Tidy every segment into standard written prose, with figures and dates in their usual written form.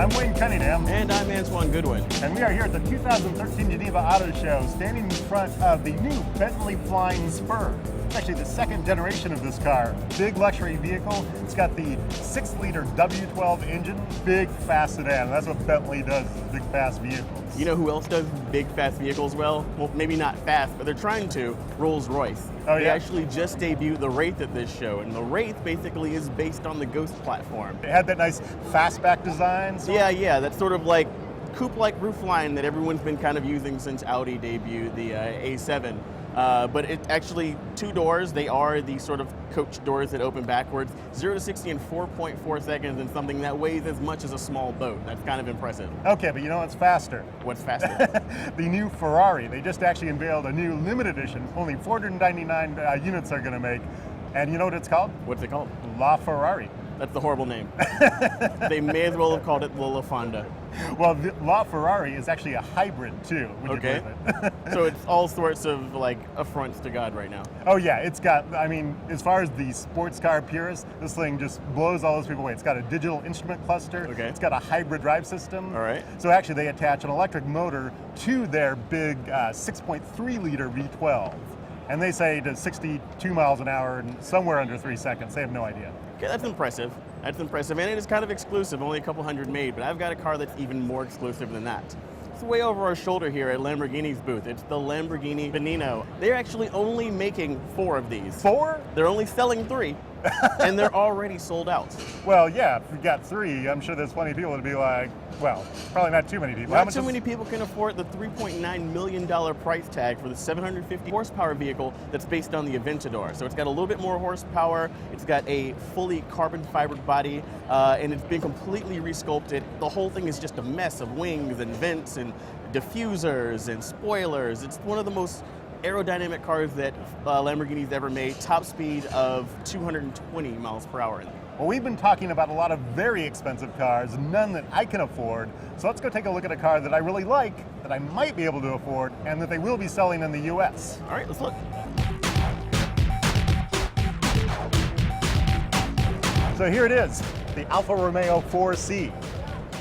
I'm LeWayne Cunningham. And I'm Antuan Goodwin. And we are here at the 2013 Geneva Auto Show, standing in front of the new Bentley Flying Spur. It's actually the second generation of this car. Big luxury vehicle. It's got the 6-liter W12 engine, big fast sedan. That's what Bentley does, big fast vehicles. You know who else does big fast vehicles well? Well, maybe not fast, but they're trying to. Rolls-Royce. Oh, They yeah? actually just debuted the Wraith at this show, and the Wraith basically is based on the Ghost platform. It had that nice fastback design. Yeah, that's sort of like coupe-like roofline that everyone's been kind of using since Audi debuted the A7. But it actually 2 doors. They are the sort of coach doors that open backwards. 0 to 60 in 4.4 seconds, and something that weighs as much as a small boat. That's kind of impressive. Okay, but you know what's faster? What's faster? The new Ferrari. They just actually unveiled a new limited edition. Only 499 units are going to make. And you know what it's called? What's it called? LaFerrari. That's the horrible name. They may as well have called it the LaFonda. Well, the LaFerrari is actually a hybrid too. Would Okay. you believe it? So it's all sorts of like affronts to God right now. Oh yeah, it's got, I mean, as far as the sports car purists, this thing just blows all those people away. It's got a digital instrument cluster. Okay. It's got a hybrid drive system. All right. So actually they attach an electric motor to their big 6.3 liter V12. And they say to 62 miles an hour in somewhere under 3 seconds. They have no idea. Okay, that's impressive. That's impressive, and it is kind of exclusive, only a couple hundred made, but I've got a car that's even more exclusive than that. It's way over our shoulder here at Lamborghini's booth. It's the Lamborghini Veneno. They're actually only making 4 of these. 4? They're only selling 3, and they're already sold out. Well, yeah, if we got 3, I'm sure there's plenty of people that'd be like, well, probably not too many people. Not too many people can afford the $3.9 million price tag for the 750 horsepower vehicle that's based on the Aventador. So it's got a little bit more horsepower, it's got a fully carbon fiber body, and it's been completely resculpted. The whole thing is just a mess of wings and vents and diffusers and spoilers. It's one of the most aerodynamic cars that Lamborghini's ever made, top speed of 220 miles per hour. Well, we've been talking about a lot of very expensive cars, none that I can afford. So let's go take a look at a car that I really like, that I might be able to afford, and that they will be selling in the US. All right, let's look. So here it is, the Alfa Romeo 4C.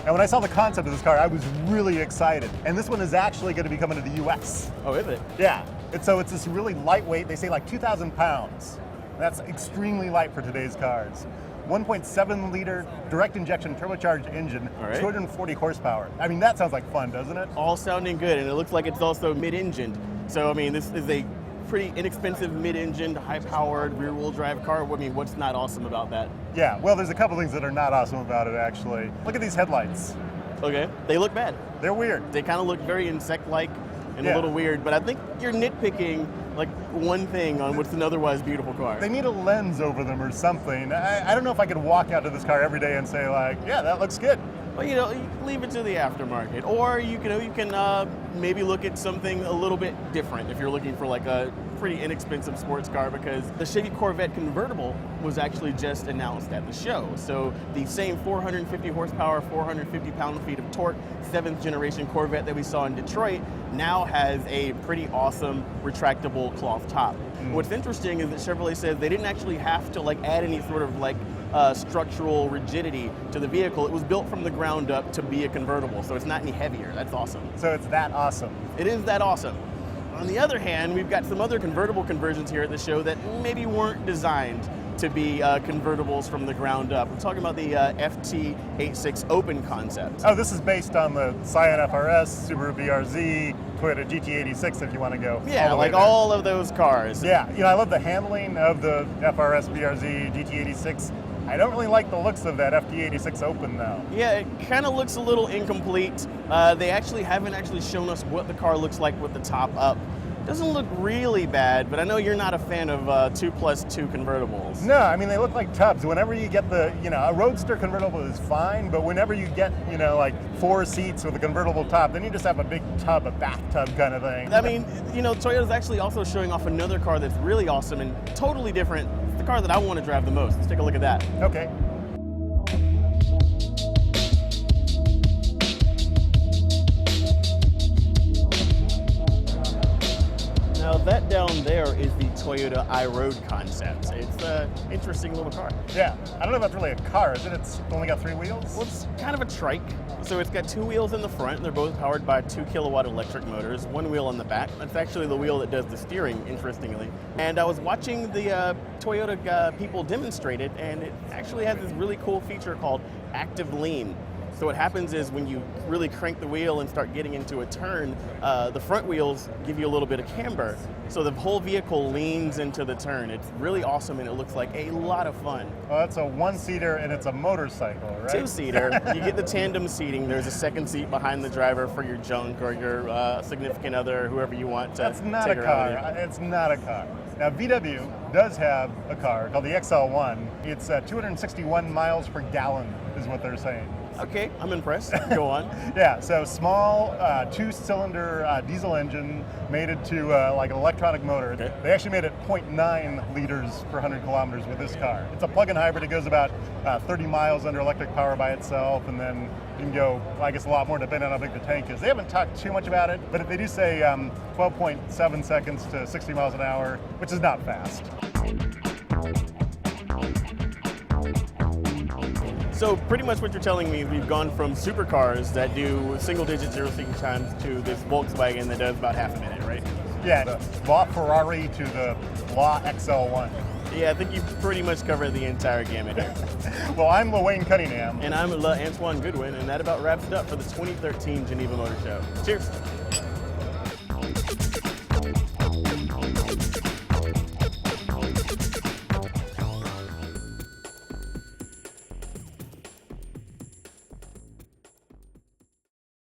And when I saw the concept of this car, I was really excited. And this one is actually going to be coming to the US. Oh, is it? Yeah, so it's this really lightweight, they say like 2,000 pounds. That's extremely light for today's cars. 1.7 liter direct injection turbocharged engine, All right. 240 horsepower. I mean, that sounds like fun, doesn't it? All sounding good, and it looks like it's also mid-engined. So, I mean, this is a pretty inexpensive mid-engined, high-powered, rear-wheel drive car. I mean, what's not awesome about that? Yeah, well, there's a couple things that are not awesome about it, actually. Look at these headlights. Okay, they look bad. They're weird. They kind of look very insect-like and Yeah. a little weird, but I think you're nitpicking like one thing on what's an otherwise beautiful car. They need a lens over them or something. I don't know if I could walk out to this car every day and say like, yeah, that looks good. Well, you know, you leave it to the aftermarket, or you can maybe look at something a little bit different if you're looking for like a pretty inexpensive sports car, because the Chevy Corvette Convertible was actually just announced at the show. So the same 450 horsepower, 450 pound-feet of torque, 7th generation Corvette that we saw in Detroit now has a pretty awesome retractable cloth top. What's interesting is that Chevrolet says they didn't actually have to like add any sort of like structural rigidity to the vehicle. It was built from the ground up to be a convertible, so it's not any heavier. That's awesome. So it's that awesome. It is that awesome. On the other hand, we've got some other convertible conversions here at the show that maybe weren't designed to be convertibles from the ground up. We're talking about the FT86 Open concept. Oh, this is based on the Scion FRS, Subaru BRZ, Toyota GT86 if you want to go. Yeah, all the way like there. all of those cars. Yeah, you know, I love the handling of the FRS, BRZ, GT86. I don't really like the looks of that FT86 Open though. Yeah, it kind of looks a little incomplete. They actually haven't shown us what the car looks like with the top up. Doesn't look really bad, but I know you're not a fan of 2+2 convertibles. No, I mean, they look like tubs. Whenever you get the, you know, a Roadster convertible is fine, but whenever you get, you know, like 4 seats with a convertible top, then you just have a big tub, a bathtub kind of thing. I mean, you know, Toyota's actually also showing off another car that's really awesome and totally different. It's the car that I want to drive the most. Let's take a look at that. Okay. Now that down there is the Toyota iRoad concept. It's an interesting little car. Yeah, I don't know if that's really a car, is it? It's only got 3 wheels? Well, it's kind of a trike. So it's got 2 wheels in the front. They're both powered by 2 kilowatt electric motors, 1 wheel on the back. That's actually the wheel that does the steering, interestingly. And I was watching the Toyota people demonstrate it, and it actually has this really cool feature called active lean. So what happens is when you really crank the wheel and start getting into a turn, the front wheels give you a little bit of camber. So the whole vehicle leans into the turn. It's really awesome, and it looks like a lot of fun. Well, it's a 1-seater and it's a motorcycle, right? 2-seater. You get the tandem seating. There's a second seat behind the driver for your junk or your significant other, whoever you want to That's not take a around car. with you. It's not a car. Now, VW does have a car called the XL1. It's 261 miles per gallon is what they're saying. Okay, I'm impressed. Go on. Yeah, so small 2-cylinder diesel engine mated to like an electronic motor. Okay. They actually made it 0.9 liters per 100 kilometers with this car. It's a plug-in hybrid. It goes about 30 miles under electric power by itself, and then you can go, I guess, a lot more depending on how big the tank is. They haven't talked too much about it, but they do say 12.7 seconds to 60 miles an hour, which is not fast. So pretty much what you're telling me, we've gone from supercars that do single-digit zero-seeking times to this Volkswagen that does about half a minute, right? Yeah, the LaFerrari to the La XL1. Yeah, I think you've pretty much covered the entire gamut here. Well, I'm LeWayne Cunningham. And I'm Antuan Goodwin, and that about wraps it up for the 2013 Geneva Motor Show. Cheers.